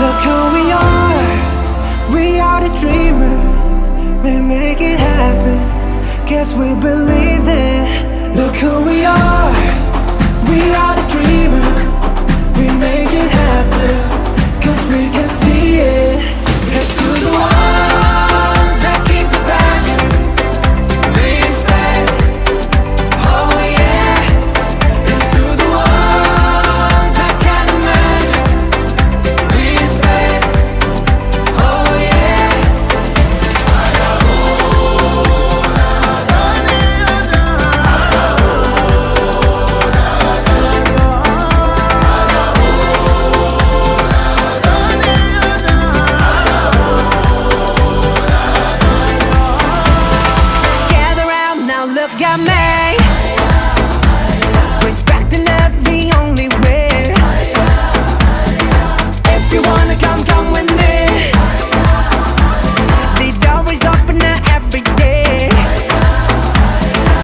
Look who we are the dreamers. We make it happen, guess we believe it. Look who we are the dreamers. We make it happen, cause we can see it. Here's to the ones that keep the passion, respect, oh yeah. Here's to the ones that can't imagine, respect, oh yeah. Gather round now, look at me. Respect and love the only way. If you wanna come, come with me.